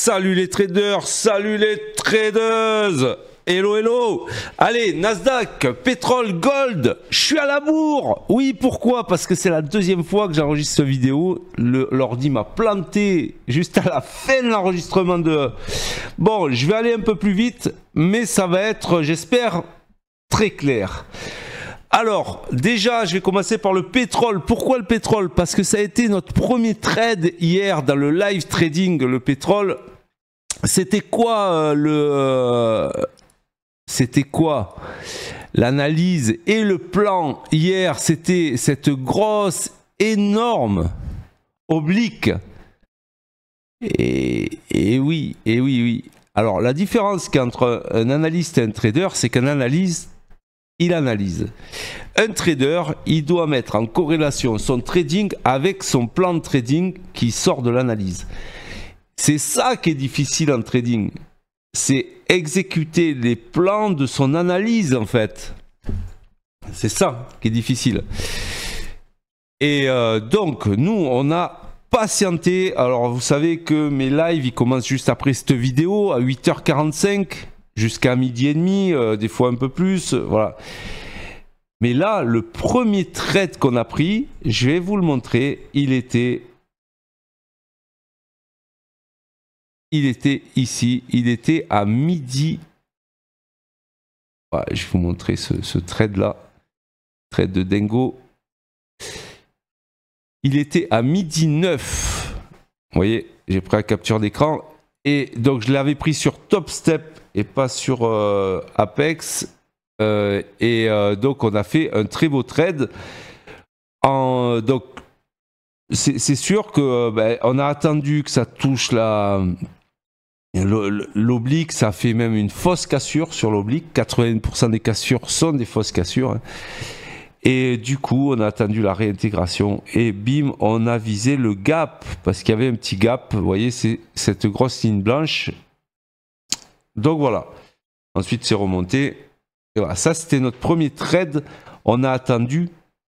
Salut les traders, salut les tradeuses. Hello, hello. Allez, Nasdaq, pétrole, gold, je suis à la bourre. Oui, pourquoi? Parce que c'est la deuxième fois que j'enregistre cette vidéo. L'ordi m'a planté juste à la fin de l'enregistrement de... Bon, je vais aller un peu plus vite, mais ça va être, j'espère, très clair. Alors, déjà, je vais commencer par le pétrole. Pourquoi le pétrole? Parce que ça a été notre premier trade hier dans le live trading, le pétrole. C'était quoi C'était quoi l'analyse et le plan hier? C'était cette grosse, énorme oblique. Et oui. Alors, la différence qu'entre un analyste et un trader, c'est qu'un analyste, il analyse. Un trader, il doit mettre en corrélation son trading avec son plan de trading qui sort de l'analyse. C'est ça qui est difficile en trading. C'est exécuter les plans de son analyse en fait. C'est ça qui est difficile. Et donc, nous, on a patienté. Alors, vous savez que mes lives, ils commencent juste après cette vidéo, à 8h45. Jusqu'à midi et demi, des fois un peu plus, voilà. Mais là, le premier trade qu'on a pris, je vais vous le montrer, il était ici, il était à midi. Ouais, je vais vous montrer ce trade-là, trade de dingo. Il était à midi 9. Vous voyez, j'ai pris la capture d'écran. Et donc, je l'avais pris sur Top Step et pas sur Apex. Donc, on a fait un très beau trade. Donc, c'est sûr que on a attendu que ça touche l'oblique. Ça fait même une fausse cassure sur l'oblique. 80% des cassures sont des fausses cassures. Hein. Et du coup, on a attendu la réintégration et bim, on a visé le gap parce qu'il y avait un petit gap. Vous voyez, c'est cette grosse ligne blanche. Donc voilà. Ensuite, c'est remonté. Et voilà, ça, c'était notre premier trade. On a attendu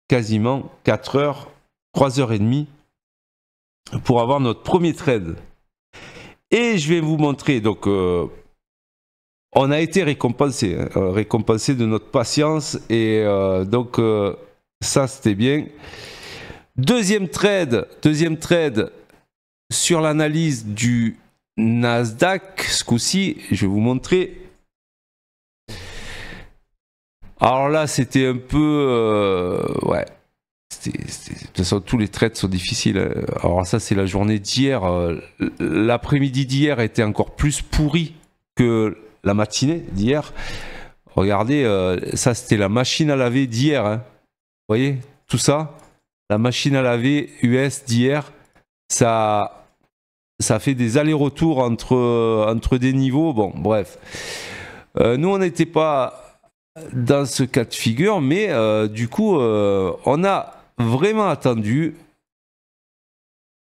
quasiment 4 heures, 3 heures et demie pour avoir notre premier trade. Et je vais vous montrer. Donc, on a été récompensé, hein, récompensé de notre patience et donc ça c'était bien. Deuxième trade sur l'analyse du Nasdaq, ce coup-ci, je vais vous montrer. Alors là c'était un peu, ouais, de toute façon tous les trades sont difficiles. Alors ça c'est la journée d'hier, l'après-midi d'hier était encore plus pourri que la matinée d'hier. Regardez, ça c'était la machine à laver d'hier. Hein. Vous voyez, tout ça, la machine à laver US d'hier, ça fait des allers-retours entre des niveaux. Bon, bref. Nous, on n'était pas dans ce cas de figure, mais du coup, on a vraiment attendu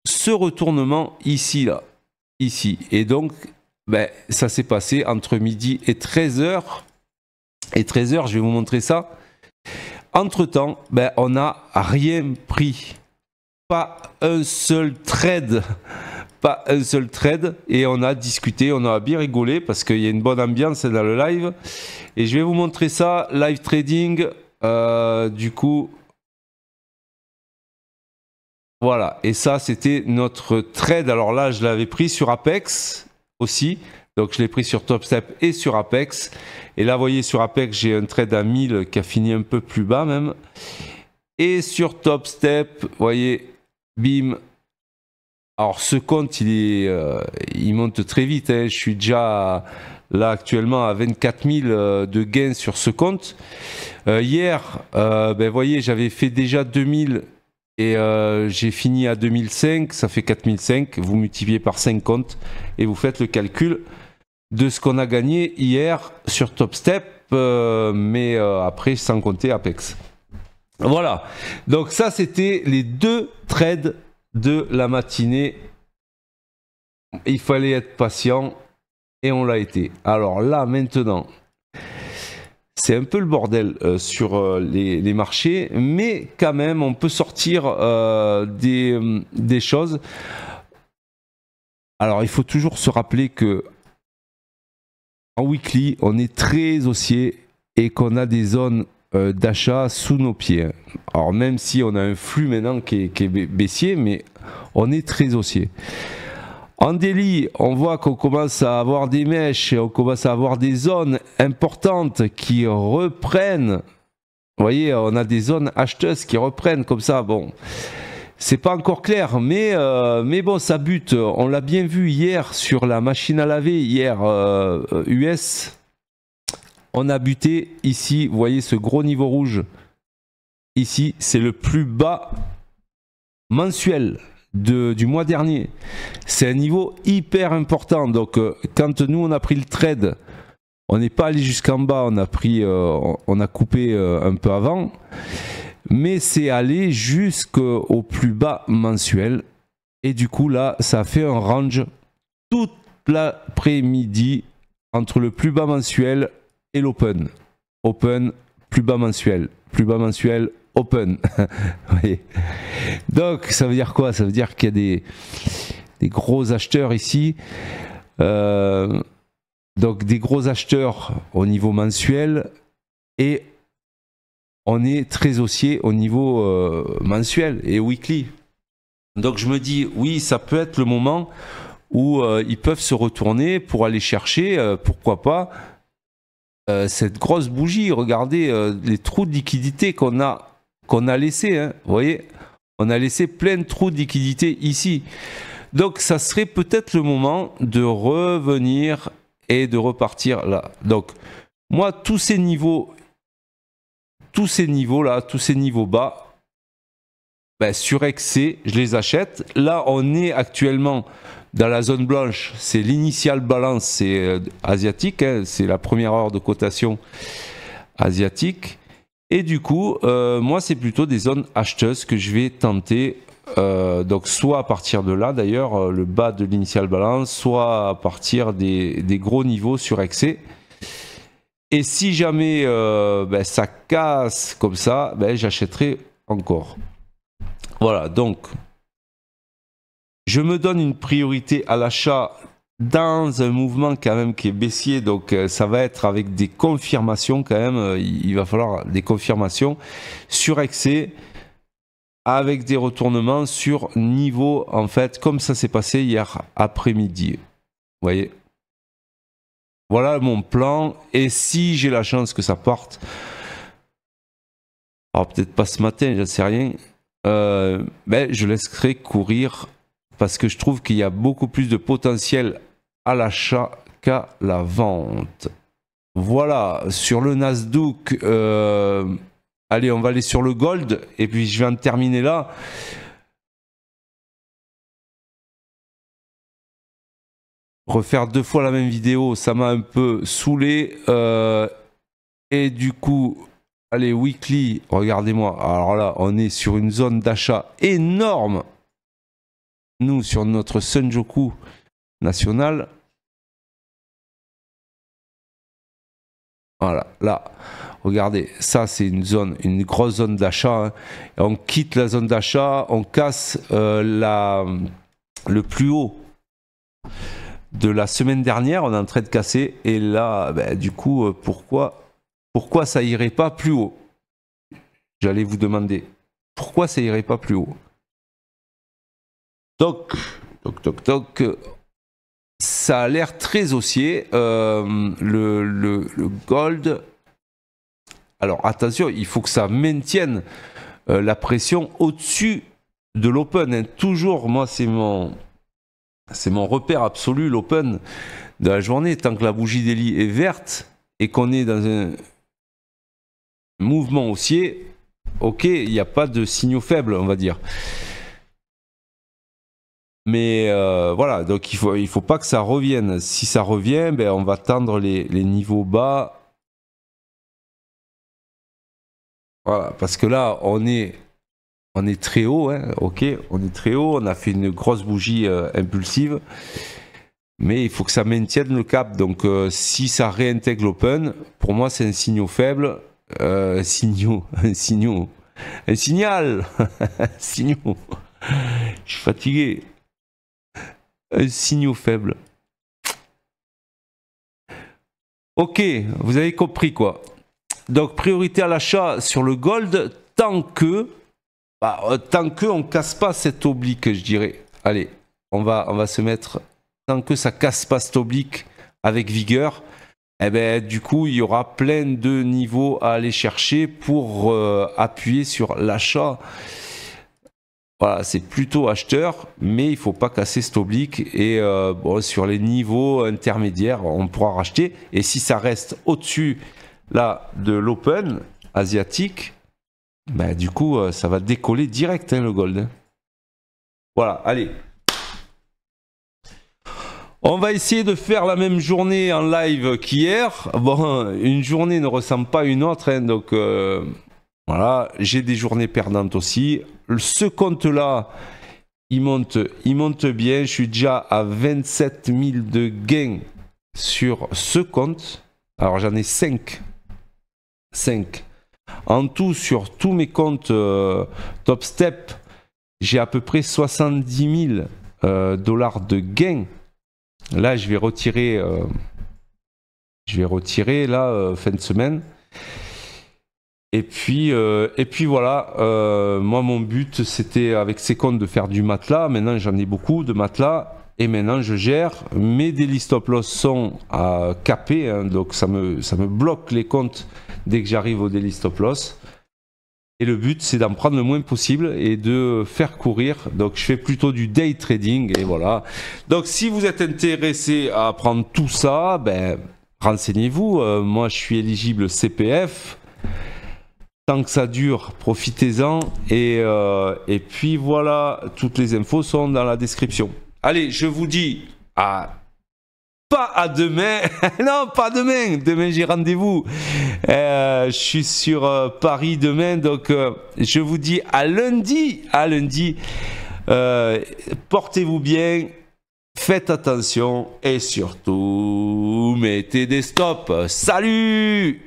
ce retournement ici, là. Ici. Et donc, ça s'est passé entre midi et 13h. Et 13h, je vais vous montrer ça. Entre-temps, on n'a rien pris. Pas un seul trade. Pas un seul trade. Et on a discuté, on a bien rigolé parce qu'il y a une bonne ambiance dans le live. Et je vais vous montrer ça, live trading. Du coup, voilà. Et ça, c'était notre trade. Alors là, je l'avais pris sur Apex aussi, donc je l'ai pris sur Top Step et sur Apex, et là vous voyez sur Apex j'ai un trade à 1000 qui a fini un peu plus bas même, et sur Top Step vous voyez bim. Alors ce compte il monte très vite, hein. Je suis déjà là actuellement à 24 000 de gains sur ce compte. Hier vous voyez j'avais fait déjà 2000 et j'ai fini à 2005, ça fait 4005, vous multipliez par 5 comptes et vous faites le calcul de ce qu'on a gagné hier sur Top Step, mais après sans compter Apex. Voilà, donc ça c'était les deux trades de la matinée. Il fallait être patient et on l'a été. Alors là maintenant, c'est un peu le bordel sur les marchés, mais quand même on peut sortir des choses. Alors, il faut toujours se rappeler que en weekly, on est très haussier et qu'on a des zones d'achat sous nos pieds. Alors, même si on a un flux maintenant qui est baissier, mais on est très haussier. En daily, on voit qu'on commence à avoir des mèches, on commence à avoir des zones importantes qui reprennent. Vous voyez, on a des zones acheteuses qui reprennent comme ça. Bon, c'est pas encore clair, mais bon, ça bute. On l'a bien vu hier sur la machine à laver, hier US. On a buté ici, vous voyez ce gros niveau rouge. Ici, c'est le plus bas mensuel du mois dernier. C'est un niveau hyper important. Donc, quand nous, on a pris le trade, on n'est pas allé jusqu'en bas, on a coupé un peu avant. Mais c'est allé jusqu'au plus bas mensuel. Et du coup, là, ça a fait un range toute l'après-midi entre le plus bas mensuel et l'open. Open, plus bas mensuel. Plus bas mensuel, open. Oui. Donc, ça veut dire quoi? Ça veut dire qu'il y a des gros acheteurs ici. Donc, des gros acheteurs au niveau mensuel. Et on est très haussier au niveau mensuel et weekly. Donc je me dis, oui, ça peut être le moment où ils peuvent se retourner pour aller chercher, pourquoi pas, cette grosse bougie. Regardez les trous de liquidité qu'on a laissés. Hein. Vous voyez, on a laissé plein de trous de liquidité ici. Donc ça serait peut-être le moment de revenir et de repartir là. Donc moi, tous ces niveaux là, tous ces niveaux bas, ben, sur XC, je les achète. Là, on est actuellement dans la zone blanche. C'est l'initial balance, c'est asiatique. Hein, c'est la première heure de cotation asiatique. Et du coup, moi, c'est plutôt des zones acheteuses que je vais tenter. Donc, soit à partir de là, d'ailleurs, le bas de l'initial balance, soit à partir des gros niveaux sur XC. Et si jamais ben, ça casse comme ça, ben, j'achèterai encore. Voilà, donc je me donne une priorité à l'achat dans un mouvement quand même qui est baissier. Donc ça va être avec des confirmations quand même. Il va falloir des confirmations sur excès avec des retournements sur niveau en fait, comme ça s'est passé hier après-midi. Vous voyez ? Voilà mon plan, et si j'ai la chance que ça parte, alors peut-être pas ce matin, je ne sais rien, ben je laisserai courir parce que je trouve qu'il y a beaucoup plus de potentiel à l'achat qu'à la vente. Voilà, sur le Nasdaq, allez, on va aller sur le gold, et puis je vais en terminer là. Refaire deux fois la même vidéo, ça m'a un peu saoulé. Et du coup, allez, weekly, regardez-moi. Alors là, on est sur une zone d'achat énorme. Nous, sur notre Senjoku national. Voilà, là, regardez, ça c'est une grosse zone d'achat. Hein. On quitte la zone d'achat, on casse le plus haut de la semaine dernière, on est en train de casser, et là, ben, du coup, pourquoi ça irait pas plus haut? J'allais vous demander, pourquoi ça irait pas plus haut? Toc, ça a l'air très haussier, le gold. Alors attention, il faut que ça maintienne la pression au-dessus de l'open. Hein. Toujours, moi, c'est mon repère absolu, l'open de la journée. Tant que la bougie daily est verte et qu'on est dans un mouvement haussier, ok, il n'y a pas de signaux faibles, on va dire. Mais voilà, donc il faut pas que ça revienne. Si ça revient, ben, on va tendre les niveaux bas. Voilà, parce que là, on est très haut, hein, ok, on est très haut, on a fait une grosse bougie impulsive, mais il faut que ça maintienne le cap. Donc si ça réintègre l'open, pour moi c'est un signal faible, un signal, signal, je suis fatigué. Signaux faibles. Ok, vous avez compris quoi. Donc priorité à l'achat sur le gold tant que on casse pas cette oblique, je dirais. Allez, on va se mettre tant que ça casse pas cette oblique avec vigueur. Eh ben du coup il y aura plein de niveaux à aller chercher pour appuyer sur l'achat. Voilà, c'est plutôt acheteur, mais il faut pas casser cette oblique. Et bon, sur les niveaux intermédiaires, on pourra racheter. Et si ça reste au-dessus là de l'open asiatique, bah, du coup, ça va décoller direct hein, le gold. Hein. Voilà, allez. On va essayer de faire la même journée en live qu'hier. Bon, une journée ne ressemble pas à une autre, hein, donc voilà, j'ai des journées perdantes aussi. Ce compte-là, il monte bien. Je suis déjà à 27 000 de gains sur ce compte. Alors j'en ai 5. 5. En tout, sur tous mes comptes Top Step, j'ai à peu près 70 000 dollars de gains. Là, je vais retirer là, fin de semaine. Et puis voilà, moi mon but c'était avec ces comptes de faire du matelas. Maintenant j'en ai beaucoup de matelas et maintenant je gère. Mes daily stop loss sont à capés, hein, donc ça me bloque les comptes dès que j'arrive au daily stop loss. Et le but c'est d'en prendre le moins possible et de faire courir. Donc je fais plutôt du day trading et voilà. Donc si vous êtes intéressé à apprendre tout ça, ben renseignez-vous. Moi je suis éligible CPF. Tant que ça dure, profitez-en. Et puis voilà, toutes les infos sont dans la description. Allez, je vous dis pas à demain. Non, pas demain. Demain, j'ai rendez-vous. Je suis sur Paris demain. Donc, je vous dis à lundi. À lundi. Portez-vous bien. Faites attention. Et surtout, mettez des stops. Salut!